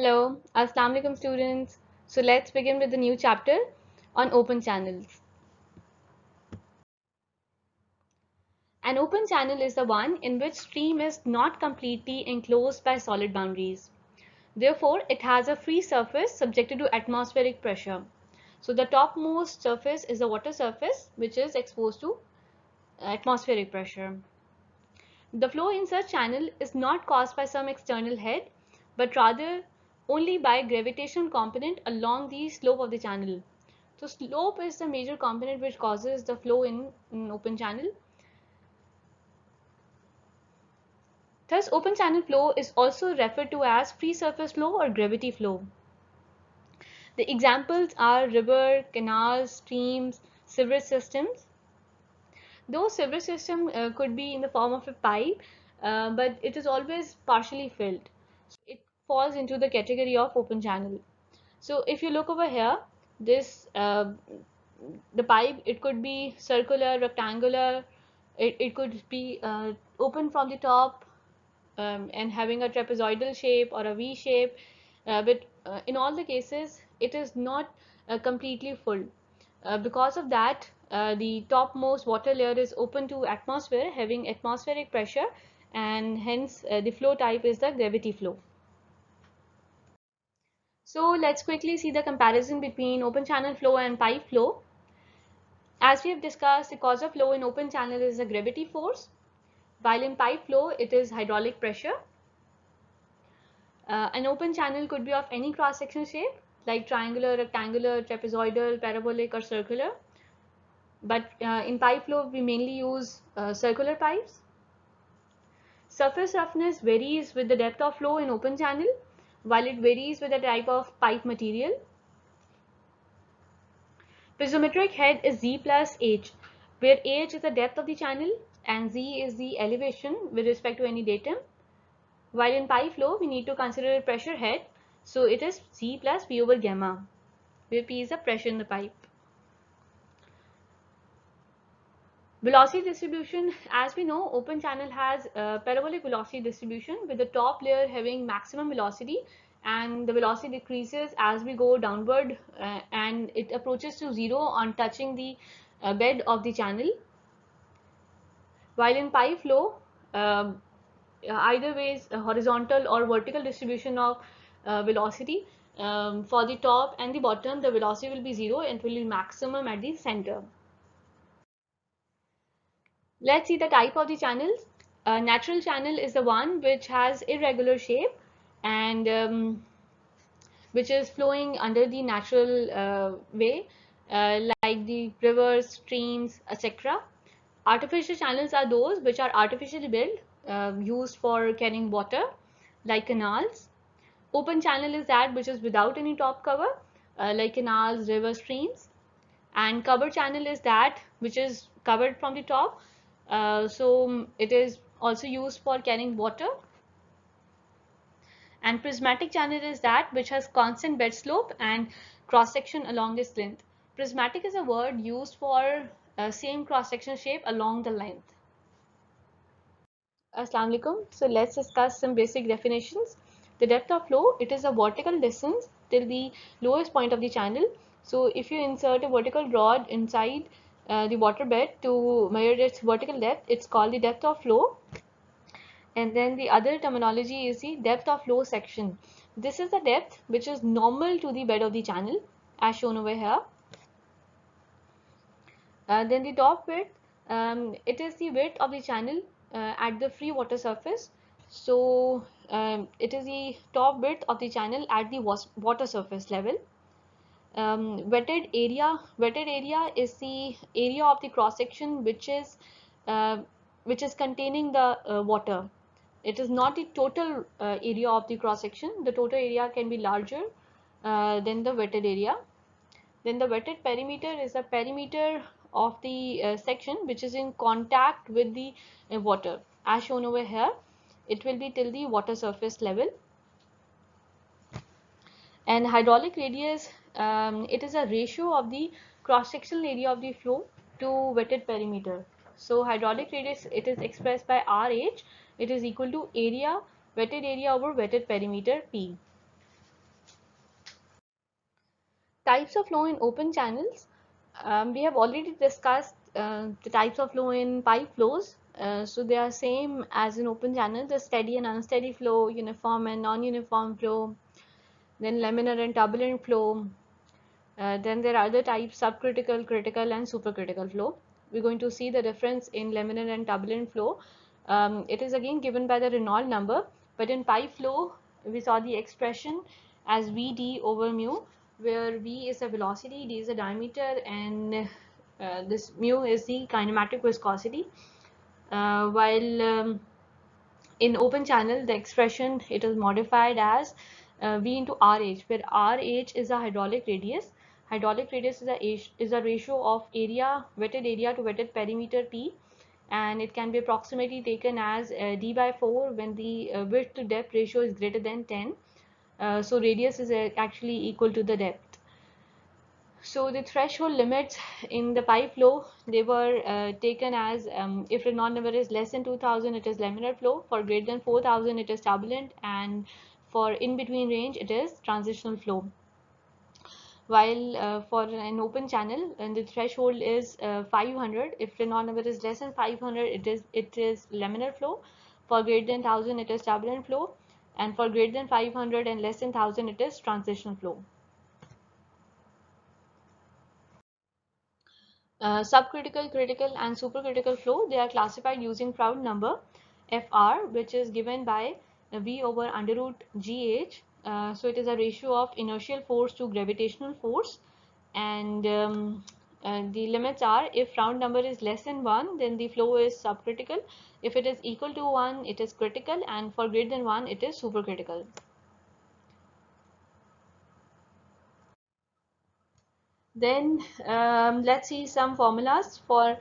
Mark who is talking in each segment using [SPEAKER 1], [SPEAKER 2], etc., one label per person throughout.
[SPEAKER 1] Hello, Assalamu alaikum students. So let's begin with the new chapter on open channels. An open channel is the one in which stream is not completely enclosed by solid boundaries. Therefore, it has a free surface subjected to atmospheric pressure. So the topmost surface is the water surface, which is exposed to atmospheric pressure. The flow in such channel is not caused by some external head, but rather only by gravitational component along the slope of the channel. So slope is the major component which causes the flow in open channel. Thus, open channel flow is also referred to as free surface flow or gravity flow. The examples are river, canals, streams, sewerage systems. Though sewerage system could be in the form of a pipe, but it is always partially filled. So it falls into the category of open channel. So if you look over here, this the pipe, it could be circular, rectangular, it could be open from the top and having a trapezoidal shape or a V shape, but in all the cases it is not completely full. Because of that, the topmost water layer is open to atmosphere, having atmospheric pressure, and hence the flow type is the gravity flow. So let's quickly see the comparison between open channel flow and pipe flow. As we have discussed, the cause of flow in open channel is the gravity force, while in pipe flow it is hydraulic pressure. An open channel could be of any cross-section shape like triangular, rectangular, trapezoidal, parabolic or circular. But in pipe flow we mainly use circular pipes. Surface roughness varies with the depth of flow in open channel, while it varies with the type of pipe material. Piezometric head is Z plus H, where H is the depth of the channel and Z is the elevation with respect to any datum. While in pipe flow, we need to consider a pressure head, so it is Z plus P over gamma, where P is the pressure in the pipe. Velocity distribution, as we know, open channel has a parabolic velocity distribution with the top layer having maximum velocity, and the velocity decreases as we go downward and it approaches to zero on touching the bed of the channel. While in pipe flow, either ways horizontal or vertical distribution of velocity, for the top and the bottom the velocity will be zero and it will be maximum at the center. Let's see the type of the channels. A natural channel is the one which has irregular shape and which is flowing under the natural way, like the rivers, streams, etc. Artificial channels are those which are artificially built, used for carrying water, like canals. Open channel is that which is without any top cover, like canals, river, streams. And cover channel is that which is covered from the top, so it is also used for carrying water. And prismatic channel is that which has constant bed slope and cross section along its length. Prismatic is a word used for same cross section shape along the length. Assalamu alaikum. So let's discuss some basic definitions. The depth of flow, it is a vertical distance till the lowest point of the channel. So if you insert a vertical rod inside the water bed to measure its vertical depth, it's called the depth of flow. And then the other terminology is the depth of flow section. This is the depth which is normal to the bed of the channel, as shown over here. Then the top width, it is the width of the channel at the free water surface. So it is the top width of the channel at the water surface level. Wetted area is the area of the cross section uh, which is containing the water. It is not the total area of the cross section. The total area can be larger than the wetted area. Then the wetted perimeter is the perimeter of the section which is in contact with the water. As shown over here, it will be till the water surface level. And hydraulic radius, it is a ratio of the cross-sectional area of the flow to wetted perimeter. So hydraulic radius, it is expressed by RH. It is equal to area, wetted area over wetted perimeter P. Types of flow in open channels. We have already discussed the types of flow in pipe flows. So they are same as in open channel: the steady and unsteady flow, uniform and non-uniform flow, then laminar and turbulent flow. Then there are other types: subcritical, critical, and supercritical flow. We're going to see the difference in laminar and turbulent flow. It is again given by the Reynolds number, but in pipe flow, we saw the expression as Vd over mu, where V is the velocity, D is the diameter, and this mu is the kinematic viscosity. While in open channel, the expression, it is modified as V into RH, where RH is a hydraulic radius. Hydraulic radius is a ratio of wetted area to wetted perimeter P, and it can be approximately taken as D by 4 when the width to depth ratio is greater than 10. So radius is actually equal to the depth. So the threshold limits in the pipe flow, they were taken as if Reynolds number is less than 2000, it is laminar flow; for greater than 4000, it is turbulent; and for in between range, it is transitional flow. While for an open channel, and the threshold is 500, if Reynolds number is less than 500, it is laminar flow; for greater than 1000, it is turbulent flow; and for greater than 500 and less than 1000, it is transitional flow. Subcritical, critical, and supercritical flow, they are classified using Froude number Fr, which is given by V over under root GH. So it is a ratio of inertial force to gravitational force, and the limits are: if Froude number is less than 1, then the flow is subcritical; if it is equal to 1, it is critical; and for greater than 1, it is supercritical. Then let's see some formulas for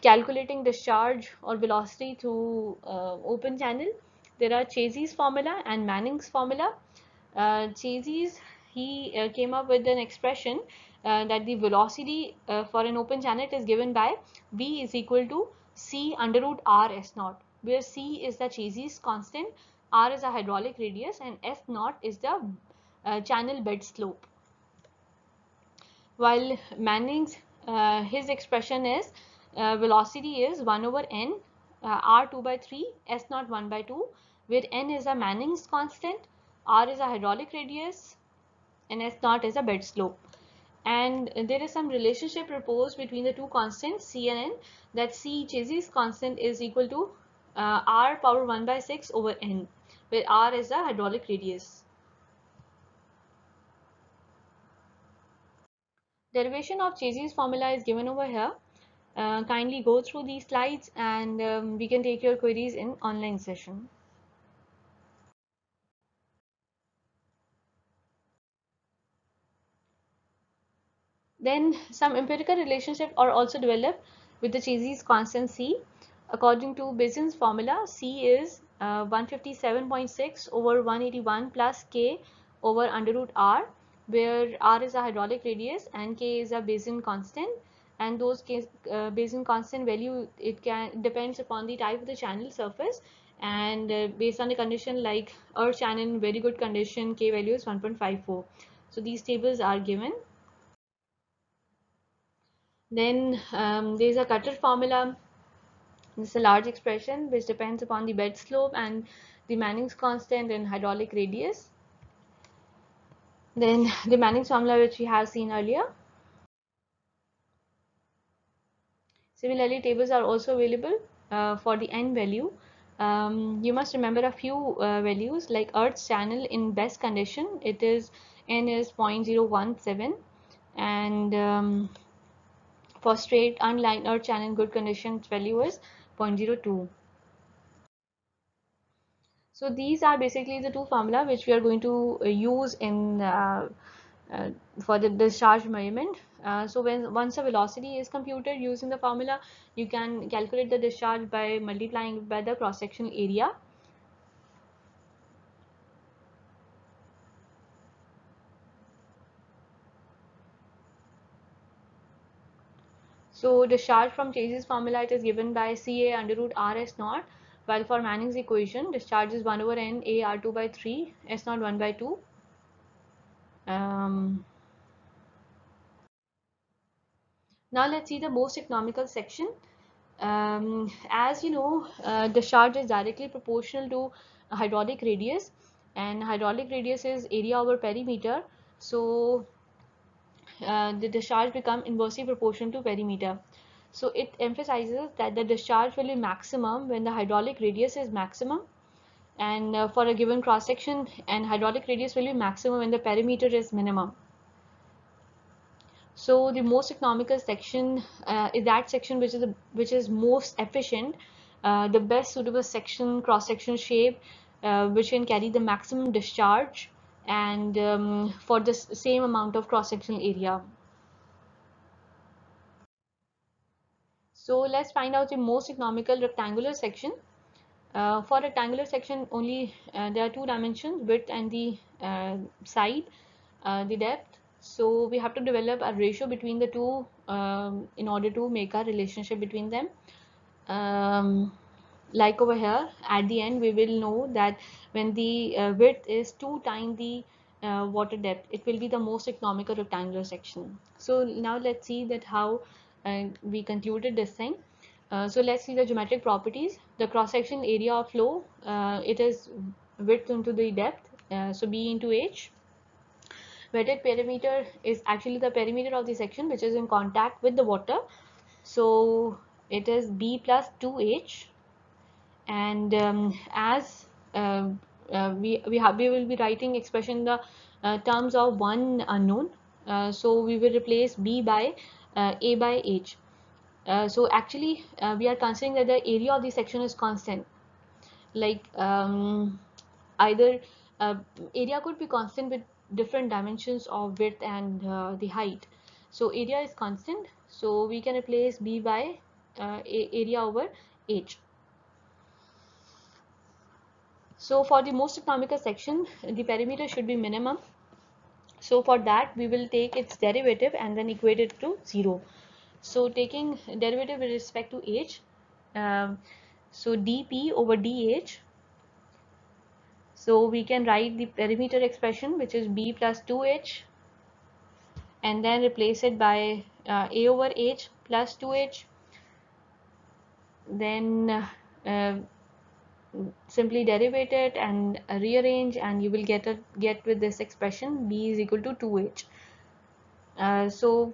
[SPEAKER 1] calculating discharge or velocity through open channel. There are Chazy's formula and Manning's formula. Chazy's, he came up with an expression that the velocity for an open channel is given by V is equal to C under root R S naught, where C is the Chazy's constant, R is a hydraulic radius, and S naught is the channel bed slope. While Manning's, his expression is velocity is 1 over n, r 2 by 3, s naught 1 by 2, where n is a Manning's constant, r is a hydraulic radius, and s naught is a bed slope. And there is some relationship proposed between the two constants c and n, that c, Chazy's constant, is equal to r power 1 by 6 over n, where r is a hydraulic radius. Derivation of Chazy's formula is given over here. Kindly go through these slides, and we can take your queries in online session. Then some empirical relationships are also developed with the Chazy's constant C. According to Bézins's formula, C is 157.6 over 181 plus K over under root R, where R is a hydraulic radius and K is a Bézin constant. And those Bézin constant value, it depends upon the type of the channel surface, and based on the condition, like earth channel in very good condition, K value is 1.54. So these tables are given. Then there is a Cutter formula. This is a large expression which depends upon the bed slope and the Manning's constant and hydraulic radius. Then the Manning's formula, which we have seen earlier. Similarly, tables are also available for the n value. You must remember a few values, like Earth's channel in best condition, it is n is 0.017, and for straight unlined Earth channel in good condition, its value is 0.02. So these are basically the two formula which we are going to use in for the discharge measurement. So once a velocity is computed using the formula, you can calculate the discharge by multiplying by the cross-sectional area. So discharge from Chazy's formula, it is given by Ca under root R S naught, while for Manning's equation, discharge is 1 over n A R2 by 3 S naught 1 by 2. Um, Now let's see the most economical section. As you know, discharge is directly proportional to hydraulic radius, and hydraulic radius is area over perimeter. So the discharge become inversely proportional to perimeter. So it emphasizes that the discharge will be maximum when the hydraulic radius is maximum, and for a given cross section, and hydraulic radius will be maximum when the perimeter is minimum. So the most economical section is that section which is most efficient, the best suitable section, cross section shape, which can carry the maximum discharge, and for the same amount of cross sectional area. So let's find out the most economical rectangular section. For rectangular section only there are two dimensions, width and the side, the depth. So we have to develop a ratio between the two in order to make a relationship between them. Like over here, at the end we will know that when the width is 2 times the water depth, it will be the most economical rectangular section. So now let's see that how we concluded this thing. So let's see the geometric properties. The cross section area of flow, it is width into the depth, so b into h. Wetted perimeter is actually the perimeter of the section which is in contact with the water, so it is b plus 2h. And as we will be writing expression in the terms of one unknown, so we will replace b by a by h. So actually we are considering that the area of the section is constant, like either area could be constant with different dimensions of width and the height. So area is constant, so we can replace b by area over h. So for the most economical section, the perimeter should be minimum. So for that we will take its derivative and then equate it to 0. So taking derivative with respect to h, so dp over dh. So we can write the perimeter expression, which is b plus 2h, and then replace it by a over h plus 2h. Then simply derive it and rearrange, and you will get with this expression b is equal to 2h. So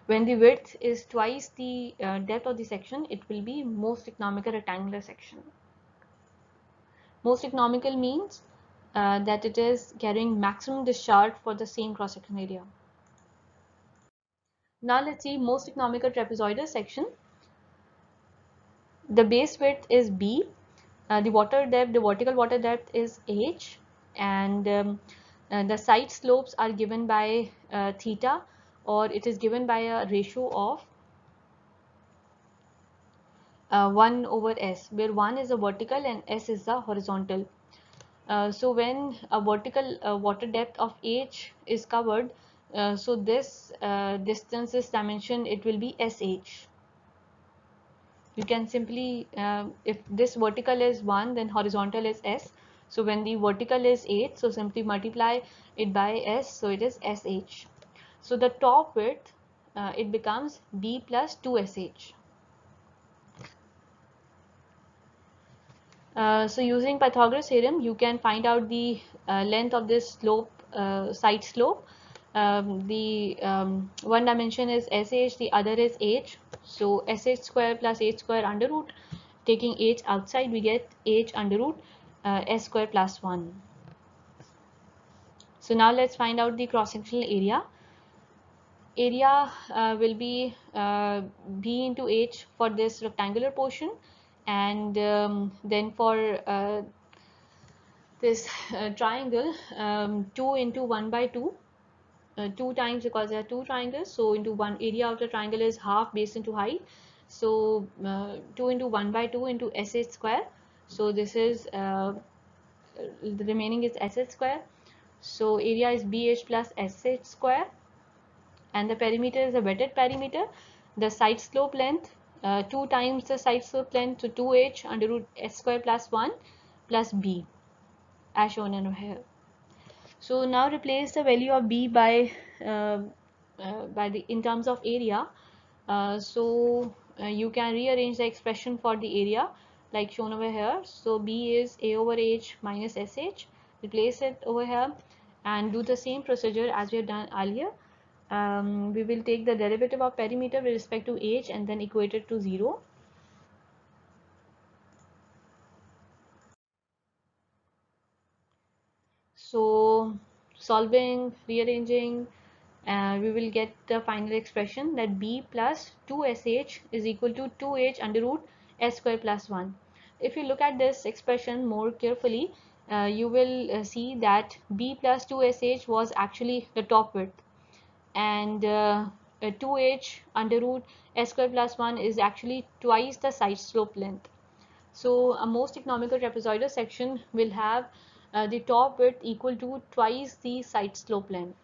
[SPEAKER 1] when the width is twice the depth of the section, it will be most economical rectangular section. Most economical means that it is carrying maximum discharge for the same cross section area. Now let's see most economical trapezoidal section. The base width is b, the water depth, the vertical water depth is h, and the side slopes are given by theta, or it is given by a ratio of 1 over s, where 1 is the vertical and s is the horizontal. So when a vertical water depth of h is covered, so this distance, this dimension, it will be sh. You can simply, if this vertical is 1, then horizontal is s. So when the vertical is 8, so simply multiply it by s, so it is sh. So the top width, it becomes b plus 2sh. So using Pythagoras theorem, you can find out the length of this slope, side slope. One dimension is sh, the other is h. So sh square plus h square under root. Taking h outside, we get h under root s square plus 1. So now let's find out the cross-sectional area. Area will be b into h for this rectangular portion, and then for this triangle, 2 into 1 by 2, 2 times, because there are two triangles, so into one area of the triangle is half base into height, so 2 into 1 by 2 into sh square. So this is the remaining is sh square, so area is bh plus sh square, and the perimeter is a wetted perimeter. The side slope length, 2 times the side slope length, so 2h under root s square plus 1 plus b, as shown in here. So now replace the value of b uh, by the in terms of area. You can rearrange the expression for the area like shown over here. So b is a over h minus sh. Replace it over here and do the same procedure as we have done earlier. We will take the derivative of perimeter with respect to h and then equate it to 0. So solving, rearranging, we will get the final expression that b plus 2sh is equal to 2h under root s square plus 1. If you look at this expression more carefully, you will see that b plus 2sh was actually the top width, and 2h under root s square plus 1 is actually twice the side slope length. So a most economical trapezoidal section will have the top width equal to twice the side slope length.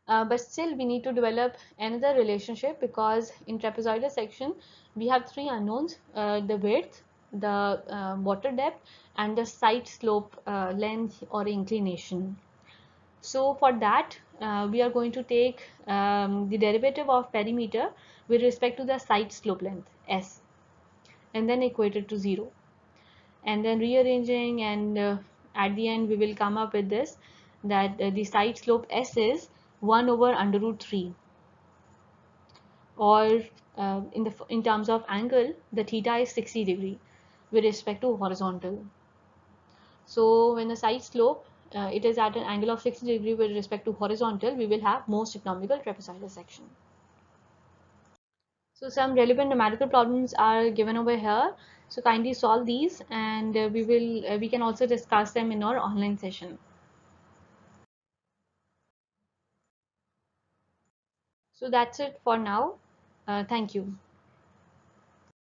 [SPEAKER 1] But still we need to develop another relationship, because in trapezoidal section we have three unknowns: the width, the water depth, and the side slope length or inclination. So for that we are going to take the derivative of perimeter with respect to the side slope length s, and then equate it to 0, and then rearranging, and at the end we will come up with this, that the side slope s is 1 over under root 3, or in terms of angle the theta is 60 degree with respect to horizontal. So when the side slope it is at an angle of 60 degree with respect to horizontal, we will have most economical trapezoidal section. So some relevant numerical problems are given over here, so kindly solve these, and we can also discuss them in our online session. So that's it for now. Thank you.